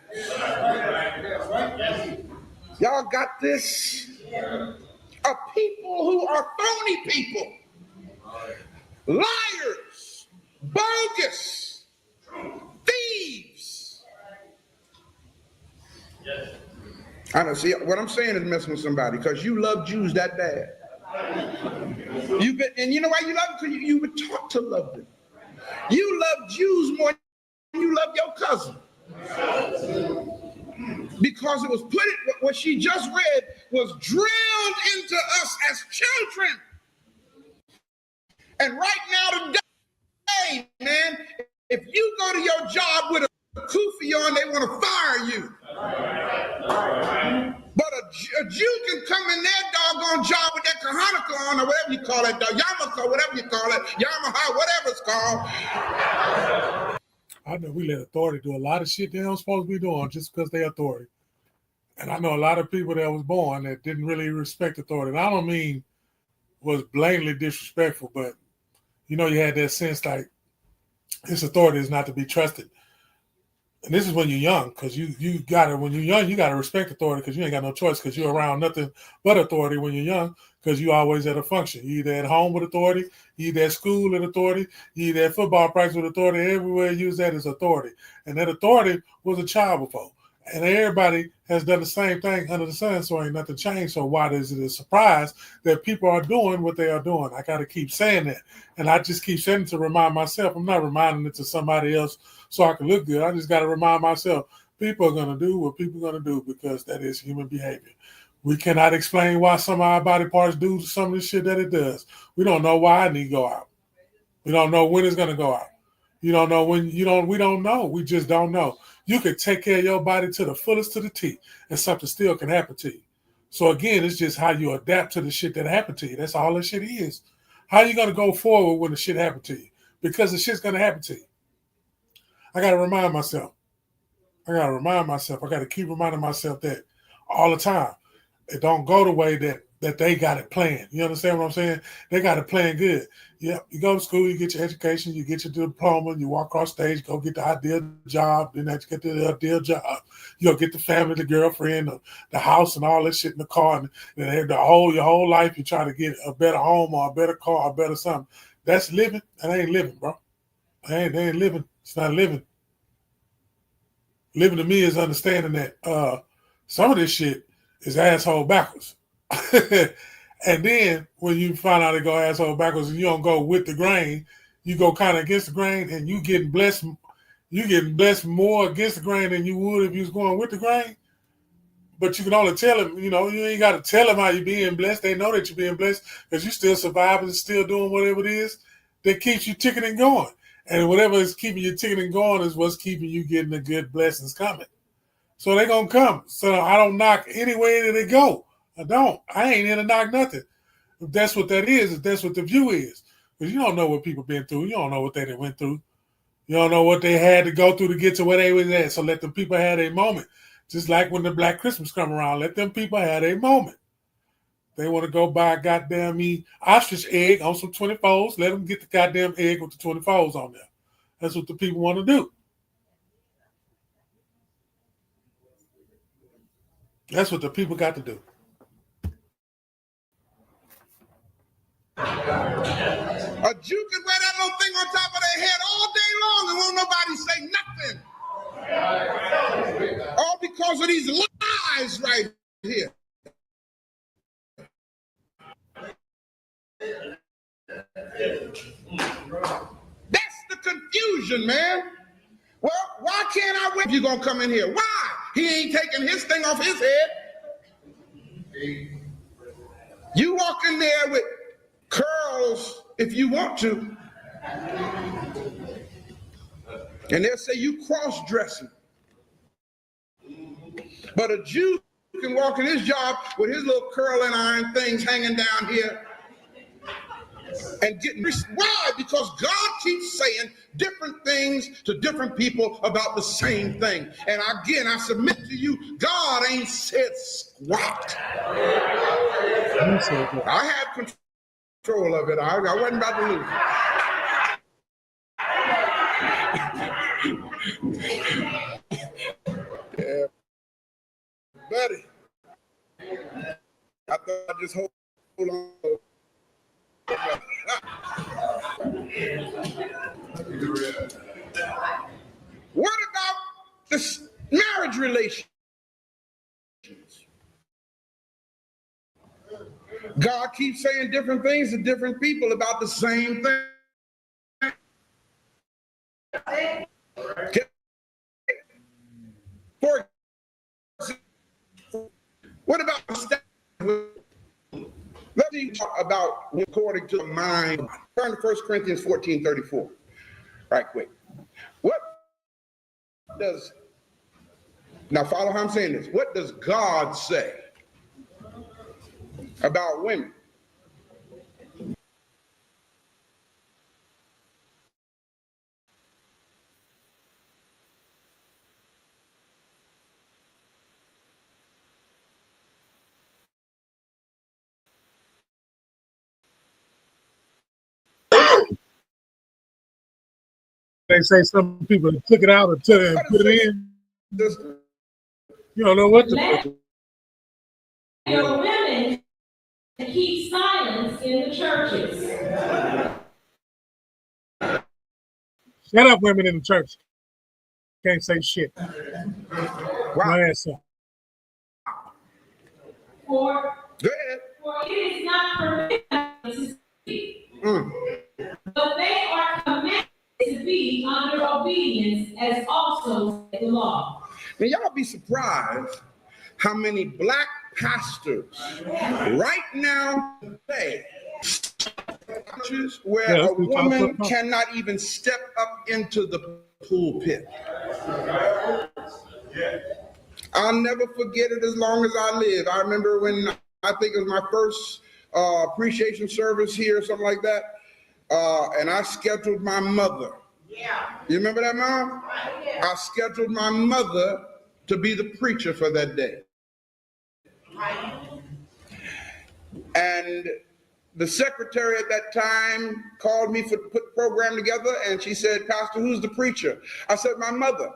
Y'all got this? A people who are phony people, liars, bogus, thieves. I don't see what I'm saying is messing with somebody because you love Jews that bad. And you know why you love them? Because you were taught to love them. You love Jews more than you love your cousin. Because it was what she just read was drilled into us as children. And right now today, man, if you go to your job with a kufi on, they want to fire you. on job with that Kahanaka on, or whatever you call it, the yarmulke, whatever you call it, Yamaha, whatever it's called. I know we let authority do a lot of shit they don't supposed to be doing just because they're authority. And I know a lot of people that was born that didn't really respect authority. And I don't mean was blatantly disrespectful, but you know, you had that sense like this authority is not to be trusted. And this is when you're young, because when you're young, you gotta respect authority because you ain't got no choice because you're around nothing but authority when you're young because you always at a function. You either at home with authority, you either at school with authority, you either at football practice with authority. Everywhere you use that as authority. And that authority was a child before. And everybody has done the same thing under the sun, so ain't nothing changed. So why is it a surprise that people are doing what they are doing? I got to keep saying that. And I just keep saying it to remind myself. I'm not reminding it to somebody else so I can look good. I just got to remind myself, people are going to do what people are going to do because that is human behavior. We cannot explain why some of our body parts do some of the shit that it does. We don't know why it need to go out. We don't know when it's going to go out. You don't know when we don't know. We just don't know. You can take care of your body to the fullest to the T, and something still can happen to you. So again, it's just how you adapt to the shit that happened to you. That's all that shit is. How you gonna go forward when the shit happened to you? Because the shit's gonna happen to you. I gotta remind myself. I gotta keep reminding myself that all the time. It don't go the way that they got it planned. You understand what I'm saying? They got it planned good. Yeah, you go to school, you get your education, you get your diploma, you walk across stage, go get the ideal job, then after you get the ideal job, you'll get the family, the girlfriend, the house, and all that shit in the car, and your whole life you try to get a better home or a better car or better something. That's living. That ain't living, bro. They ain't living. It's not living. Living to me is understanding that some of this shit is asshole backwards. And then when you find out it go asshole backwards and you don't go with the grain, you go kind of against the grain, and you getting blessed more against the grain than you would if you was going with the grain. But you can only tell them, you ain't got to tell them how you're being blessed. They know that you're being blessed because you're still surviving and still doing whatever it is that keeps you ticking and going. And whatever is keeping you ticking and going is what's keeping you getting the good blessings coming. So they're going to come. So I don't knock any way that they go. I don't. I ain't here to knock nothing. If that's what that is, if that's what the view is. Because you don't know what people been through. You don't know what they went through. You don't know what they had to go through to get to where they was at. So let them people have a moment. Just like when the Black Christmas come around, let them people have a moment. They want to go buy a goddamn ostrich egg on some 24s. Let them get the goddamn egg with the 24s on there. That's what the people want to do. That's what the people got to do. A Jew could wear that little thing on top of their head all day long and won't nobody say nothing. All because of these lies right here. That's the confusion, man. Well, why can't I wait if you're going to come in here? Why? He ain't taking his thing off his head. You walk in there with curls if you want to. And they'll say you cross-dressing. But a Jew can walk in his job with his little curling iron things hanging down here and getting why? Because God keeps saying different things to different people about the same thing. And again, I submit to you, God ain't said squat. I had control of it. I wasn't about to lose it. Yeah. Buddy, I thought I'd just hold on. What about this marriage relations? God keeps saying different things to different people about the same thing. For example, what about let me talk about according to the mind. Turn to 1 Corinthians 14:34. Right quick. What does, now follow how I'm saying this. What does God say? about women. They say some people took it out and put it in. You don't know what to put. Your women keep silence in the churches. Shut up, women in the church. Can't say shit. Wow. My ass up. For Go ahead. it is not permitted to speak, but they are commanded to be under obedience, as also said the law. Now, y'all be surprised how many black pastors right now today where a woman cannot even step up into the pulpit. I'll never forget it as long as I live. I remember when I think it was my first appreciation service here or something like that, and I scheduled my mother. Yeah. You remember that, Mom? Yeah. I scheduled my mother to be the preacher for that day. Right. And the secretary at that time called me to put the program together, and she said, "Pastor, who's the preacher?" I said, "My mother."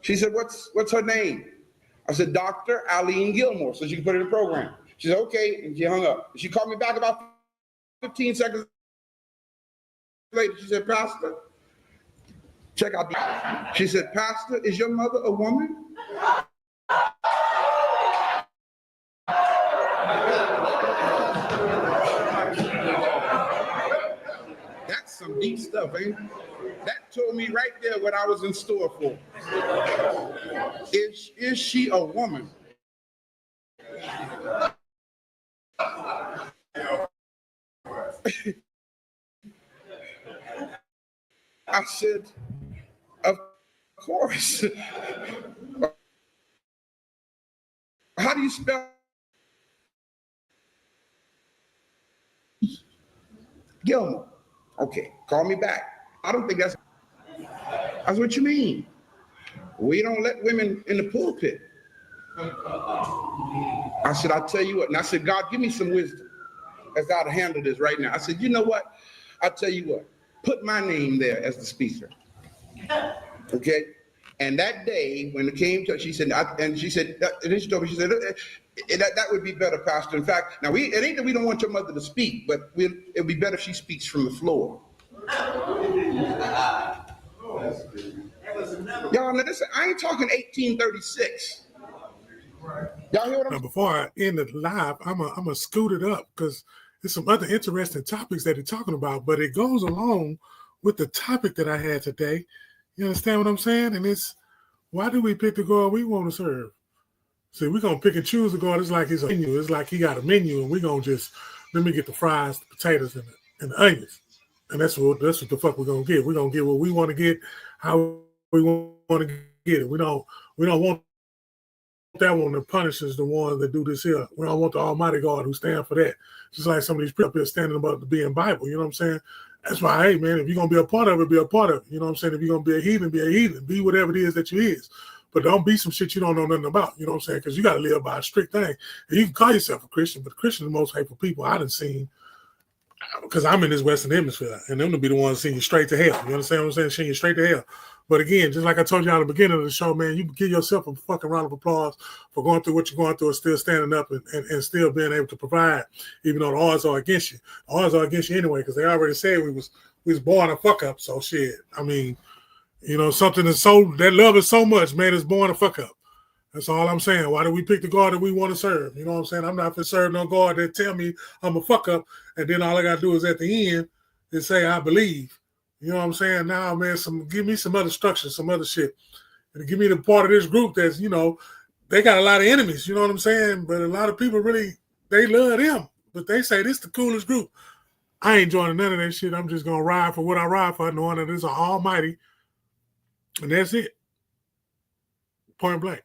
She said, "What's her name?" I said, "Dr. Eileen Gilmore, so she can put it in the program." She said, "Okay," and she hung up. She called me back about 15 seconds later. She said, "Pastor, check out the..." She said, "Pastor, is your mother a woman?" That's some deep stuff, ain't it? That told me right there what I was in store for. Is she a woman? I said, "Of course." How do you spell Gilmore? Okay, call me back. I don't think that's what you mean. We don't let women in the pulpit. I said, "I'll tell you what." And I said, "God, give me some wisdom as how to handle this right now." I said, "You know what? I'll tell you what. Put my name there as the speaker." Okay? And that day, when it came to, she said, and she then she told me, she said, that would be better, Pastor. In fact, now it ain't that we don't want your mother to speak, but it would be better if she speaks from the floor. Y'all, now listen, I ain't talking 1836. Y'all hear what I'm saying? Before I end it live, I'm a scoot it up because there's some other interesting topics that he's talking about, but it goes along with the topic that I had today. You understand what I'm saying? And it's, why do we pick the God we want to serve? See, we're going to pick and choose the God. It's like he's a menu. It's like he got a menu, and we're going to just, let me get the fries, the potatoes, and the onions. And that's what the fuck we're going to get. We're going to get what we want to get, how we want to get it. We don't want that one that punishes the ones that do this here. We don't want the Almighty God who stand for that. Just like some of these people up here standing about to be in Bible. You know what I'm saying? That's why, hey, man, if you're going to be a part of it, be a part of it. You know what I'm saying? If you're going to be a heathen, be a heathen. Be whatever it is that you is. But don't be some shit you don't know nothing about. You know what I'm saying? Because you got to live by a strict thing. And you can call yourself a Christian, but Christians are the most hateful people I done seen, because I'm in this Western Hemisphere, and them to be the ones sending you straight to hell. You understand what I'm saying? Sending you straight to hell. But again, just like I told you at the beginning of the show, man, you give yourself a fucking round of applause for going through what you're going through and still standing up and still being able to provide, even though the odds are against you. The odds are against you anyway, because they already said we was born a fuck up. So shit, I mean, you know, something is so, that love is so much, man, it's born a fuck up. That's all I'm saying. Why do we pick the God that we want to serve? You know what I'm saying? I'm not for serve no God that tell me I'm a fuck up, and then all I got to do is at the end is say I believe. You know what I'm saying? Now, man, give me some other structure, some other shit. And give me the part of this group that's, you know, they got a lot of enemies, you know what I'm saying? But a lot of people really, they love them. But they say this the coolest group. I ain't joining none of that shit. I'm just going to ride for what I ride for, knowing that it's an almighty. And that's it. Point blank.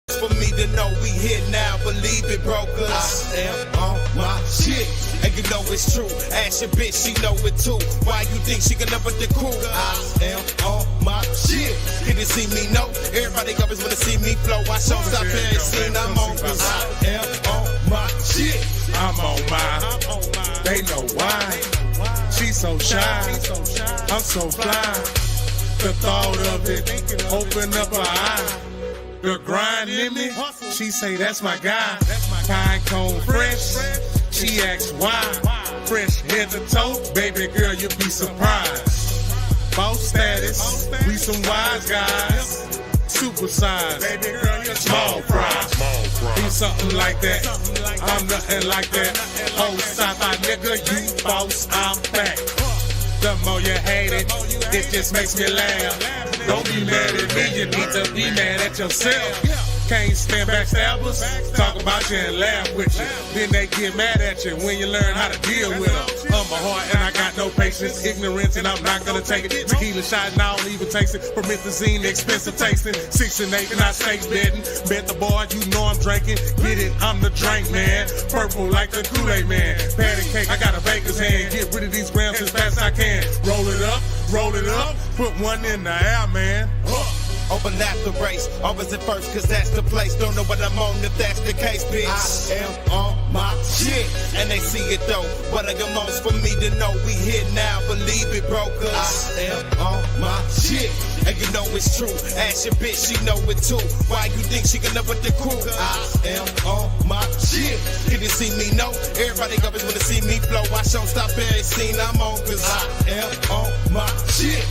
For me to know we here now, believe it, bro, cause I am on my shit. And you know it's true. Ask your bitch, she know it too. Why you think she can up with the crew? I am on my shit. You didn't see me, no. Everybody always wanna see me flow. I show stop every scene I'm on, cause I am on my shit. I'm on mine. They know why. She's so shy. I'm so fly. The thought of it open up her eye. The grind in me, she say that's my guy. Pine cone fresh, she asks why. Fresh head to toe, baby girl, you'll be surprised. Boss status, we some wise guys. Super size, baby girl, you're small fry. Be something like that, I'm nothing like that. Oh, Southside nigga, you boss, I'm back. The more you hate it just makes me laugh. Don't be mad at me, you need to be mad at yourself. Can't stand backstabbers, talk about you and laugh with you. Then they get mad at you when you learn how to deal with them. I'm a heart and I got no patience, ignorance and I'm not gonna take it. Tequila shot and I don't even taste it. Promethazine, expensive tasting. 6 and 8 and I stay betting. Bet the boy, you know I'm drinking. Get it, I'm the drink man. Purple like the Kool-Aid man. Patty cake, I got a baker's hand. Get rid of these grams as fast as I can. Roll it up, put one in the air, man. Overlap the race, always at first, cause that's the place. Don't know what I'm on if that's the case, bitch. I am on my shit, and they see it though. What I got most for me to know, we here now, believe it, bro, cause I am on my shit. And you know it's true, ask your bitch, she know it too. Why you think she can up with the crew? I am on my shit. You didn't see me, no. Everybody always wanna see me flow. I show stop every scene I'm on, cause I am on my shit.